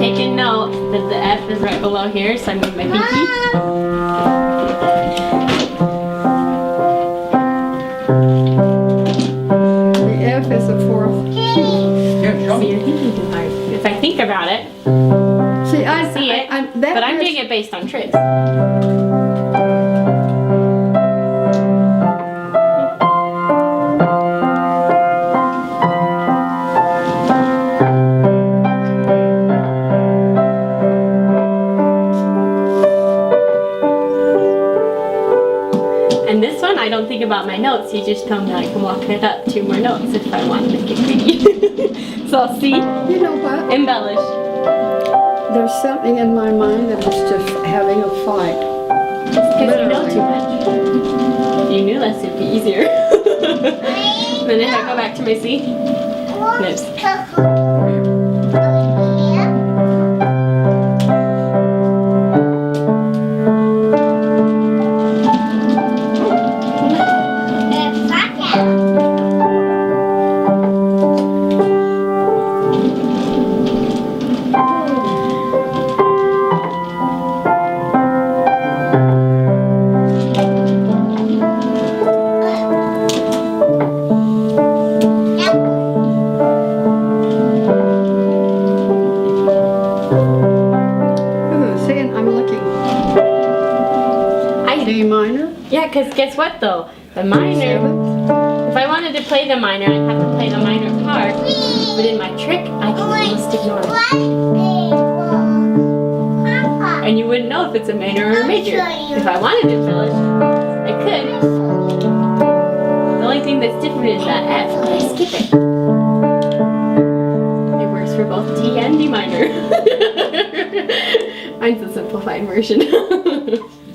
taking note that the F is right below here, so I move my pinky. The F is the fourth key. So you're thinking too hard. If I think about it, See, I see it, but I'm doing it based on tricks. And this one, I don't think about my notes. You just tell me I can walk it up 2 more notes if I want to make it greedy. So I'll see, You know what? embellish. There's something in my mind that is just having a fight. Because you know too much. If you knew less, it'd be easier. Then if I go back to my C, lips. D minor? Yeah, because guess what though? The minor, if I wanted to play the minor, I'd have to play the minor part. But in my trick, I can almost ignore it. And you wouldn't know if it's a minor or a major. If I wanted to embellish, I could. The only thing that's different is that F, but I skip it. It works for both D and D minor. Mine's a simplified version.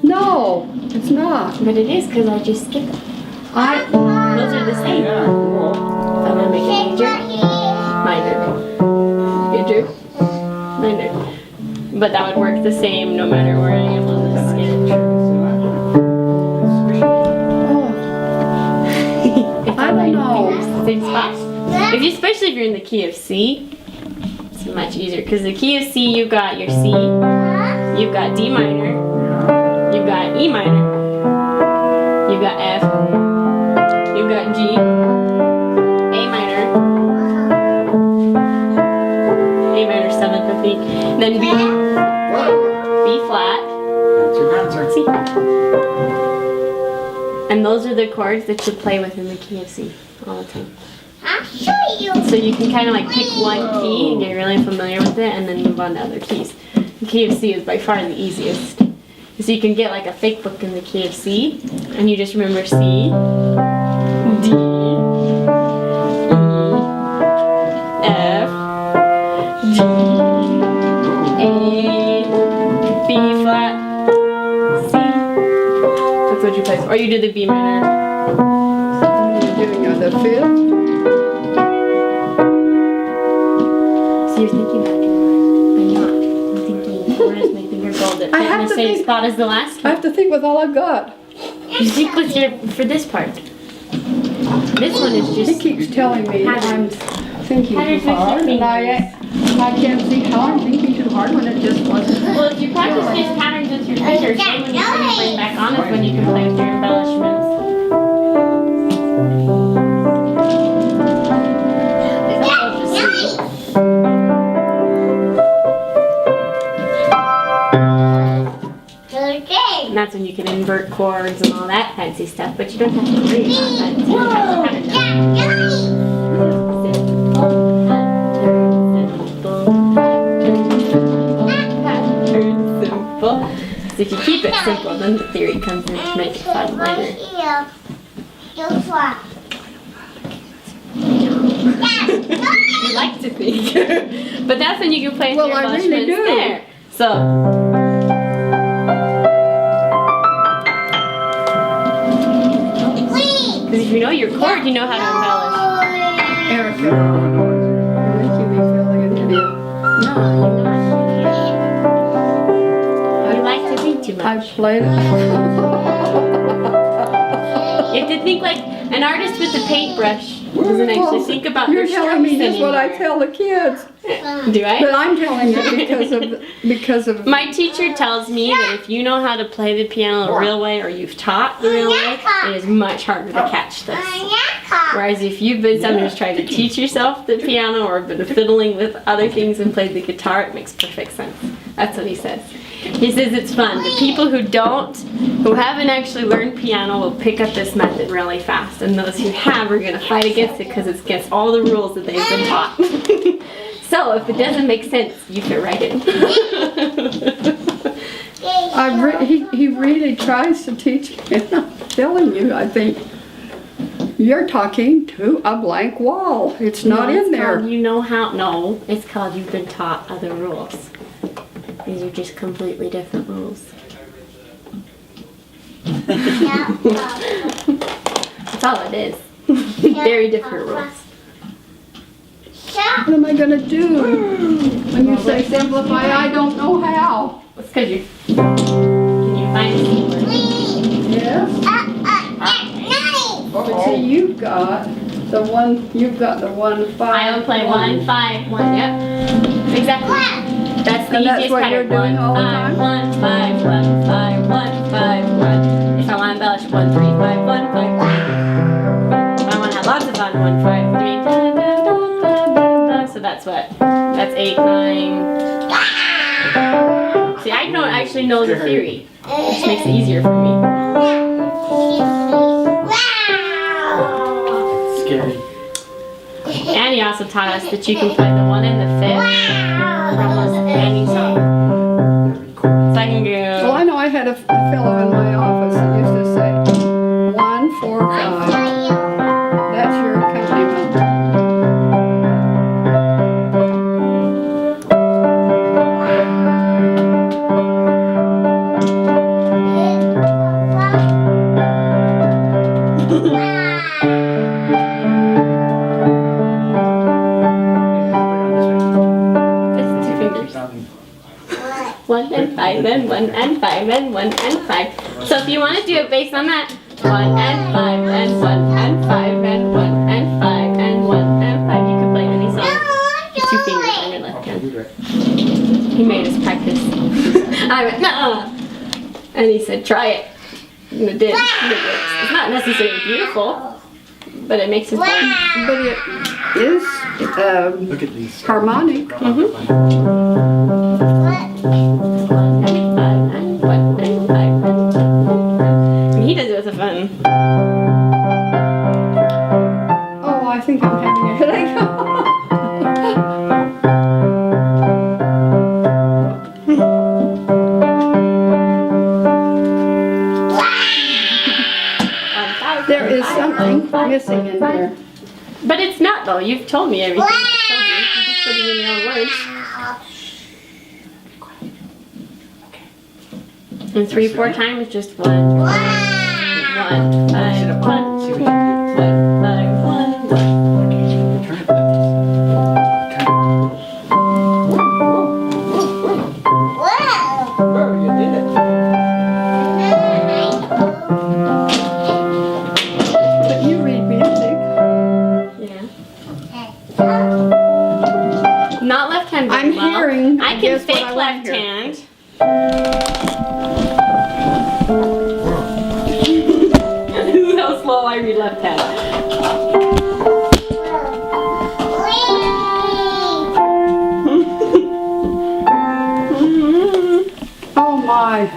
No, it's not. But it is because I just skip it. Those are the same. Cool. I'm gonna make a major, minor, major, minor. But that would work the same no matter where I am on the sketch. I don't know. Same spot. Especially if you're in the key of C, it's much easier because the key of C, you've got your C, you've got D minor, you've got E minor, you've got F, you've got G, A minor, 7th I think, then B, B flat, C. And those are the chords that you play with in the key of C all the time. I'll show you. So you can kind of like pick one key and get really familiar with it and then move on to other keys. The key of C is by far the easiest. So you can get like a fake book in the key of C and you just remember C, D, E, F, G, A, B flat, C. That's what you play. Or you do the B minor. You're doing the fifth. So you're thinking back and forth, but you're not. I'm thinking, where does my finger go that I fit in have the to same think- spot as the last I one? have to think with all I've got. You think with your, for this part. This one is He just, keeps telling me I'm Patterns. thinking too Patterns with hard, your and I can't see how I'm thinking too hard when it just wasn't. well, if you practice just patterns with your fingers, then when you bring your brain back on is when you can play with your embellishments. And that's when you can invert chords and all that fancy stuff, but you don't have to worry about that until you have the pattern down. So if you keep it simple, then the theory comes in to make it fun later. You like to think. But that's when you can play with Well, your I really embellishments do. there. So because if you know your chord, you know how to embellish. Erika, you're making me feel like an idiot. No, you're not. You like to think too I've much. played it. You have to think like an artist with a paintbrush doesn't actually think about You're their telling me strokes just what I anymore. tell the kids. Do I? But I'm telling you because of My teacher tells me that if you know how to play the piano the real way, or you've taught the real way, it is much harder to catch this. Whereas if you've been someone who's tried to teach yourself the piano or been fiddling with other things and played the guitar, it makes perfect sense. That's what he says. He says it's fun. The people who haven't actually learned piano will pick up this method really fast, and those who have are going to fight against it because it's against all the rules that they've been taught. So if it doesn't make sense, you fit right in. he really tries to teach me. I'm telling you, I think you're talking to a blank wall. It's not in there. Called, you know how? No, it's called you've been taught other rules. These are just completely different rules. That's all it is. Very different rules. What am I going to do? When you say simplify, I don't know how. It's because you can you find a keyboard? Yes. But see, you've got the 1 5. I will play 1 5 1. Yep. Exactly. That's the And that's easiest what pattern. you're doing all the time? 1 5 1 5 1 5 1. If I want to embellish 1 3 5 1 5 1. If I want to have lots of fun, 1 5 3 da, da, da, da, da. So that's 8 9. See, I don't actually know the theory, which makes it easier for me. Scary. And he also taught us that you can play the 1 and the 5th from almost any song. So I can Well, go. I know I had a fellow in my office that used to say 1 4 5. That's your accompaniment. It's 2 fingers. 1 and 5 and 1 and 5 and 1 and 5. So if you want to do it based on that, 1 and 5 and 1 and 5 and 1 and 5 and 1 and 5. You can play any song with 2 fingers on your left hand. He made us practice. I went, no. And he said, try it. And it did. It works. It's not necessarily beautiful, but it makes us fun. But it is Look at these. harmonic. 1 and 5 and 1 and 5 and 1. He does it with a fun. Oh, I think I'm having a headache. There is something missing in there. But it's not though. You've told me everything. I told you. You just put it in your own words. And 3 4 times just 1 1 5 1 See what you 1 can 5 1 1. do. Try it. Oh, you did it. But you read music. Yeah. Not left hand. I'm hearing. I can guess what fake I want left here. hand. This is how slow I read left hand. Oh my.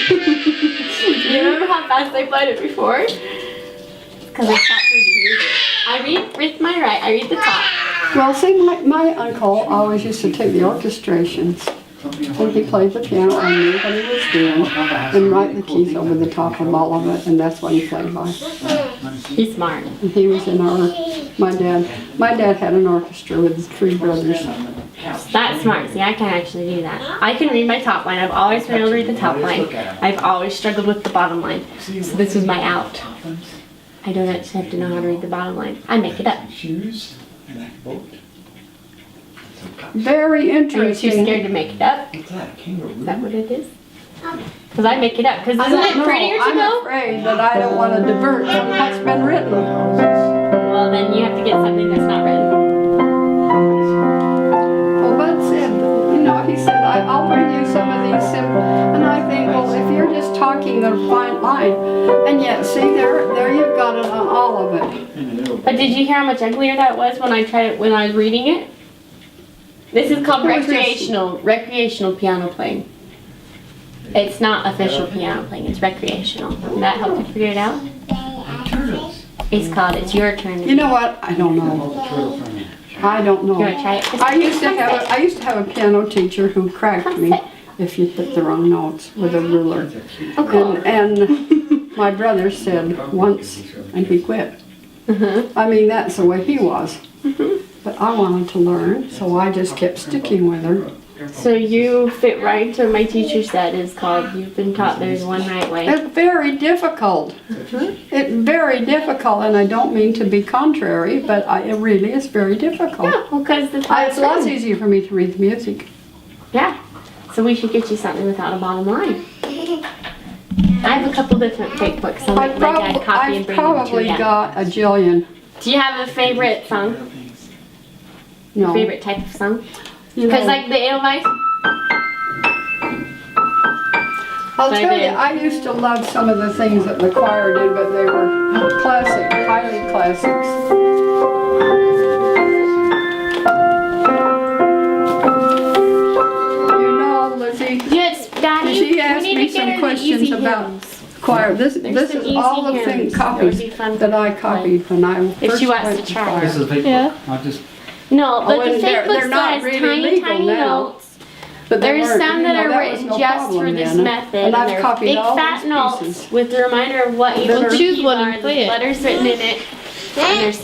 You remember how fast I played it before? Because I stopped reading music. I read with my right. I read the top. Well, see, my uncle always used to take the orchestrations. And he played the piano and knew what he was doing and write the keys over the top of all of it, and that's what he played by. He's smart. And he was in my dad had an orchestra with his 3 brothers. That's smart. See, I can actually do that. I can read my top line. I've always been able to read the top line. I've always struggled with the bottom line. So this was my out. I don't actually have to know how to read the bottom line. I make it up. Shoes and that boat. Very Are you too interesting. scared to make it up? What's that? Kangaroo? Is that what it is? Because I make it up. Because I isn't don't it know. prettier to I'm go? afraid that I don't want to divert from what's been written. Well, then you have to get something that's not written. Well, Bud said, you know, he said, I'll bring you some of these simple. And I think, well, if you're just talking the fine line, and yet, see, there you've got it on all of it. But did you hear how much uglier that was when I tried it when I was reading it? This is called It was just- recreational piano playing. It's not official piano playing, it's recreational. Did that help you figure it out? It's called It's Your Turn. You know what? I don't know. I don't know. You want to try it? I used to have a piano teacher who cracked me if you hit the wrong notes with a ruler. Oh, cool. And my brother said once, and he quit. I mean, that's the way he was. But I wanted to learn, so I just kept sticking with her. So you fit right to what my teacher said is called You've Been Taught There's One Right Way. It's very difficult. It's very difficult, and I don't mean to be contrary, but it really is very difficult. Yeah, well, because the It's lots easier for me to read the music. Yeah. So we should get you something without a bottom line. I have a couple different fake books. I'll make my dad copy and I've bring them to probably you. got a jillion. Do you have a favorite song? No. Favorite type of song? You Because know, like the Edelweiss. I'll I tell you, did. I used to love some of the things that the choir did, but they were classic, highly classics. You know, Lizzie, Yes, Daddy. she asked we need me to some get her the questions easy about hymns. choir. This There's is some easy all the hymns things, that would copies be fun that I to copied when I first she wants went to to try. choir. This is a fake Yeah. book. I'll just. No, but Oh, the and fake they're books not that has really tiny, legal tiny now. notes. But they There's weren't, some you that know, are was written no just problem for this then. method. And I've they're copied big all fat these notes pieces. with the reminder of what That able are- to Choose one are, and play the it. letters written in it, and they're simple.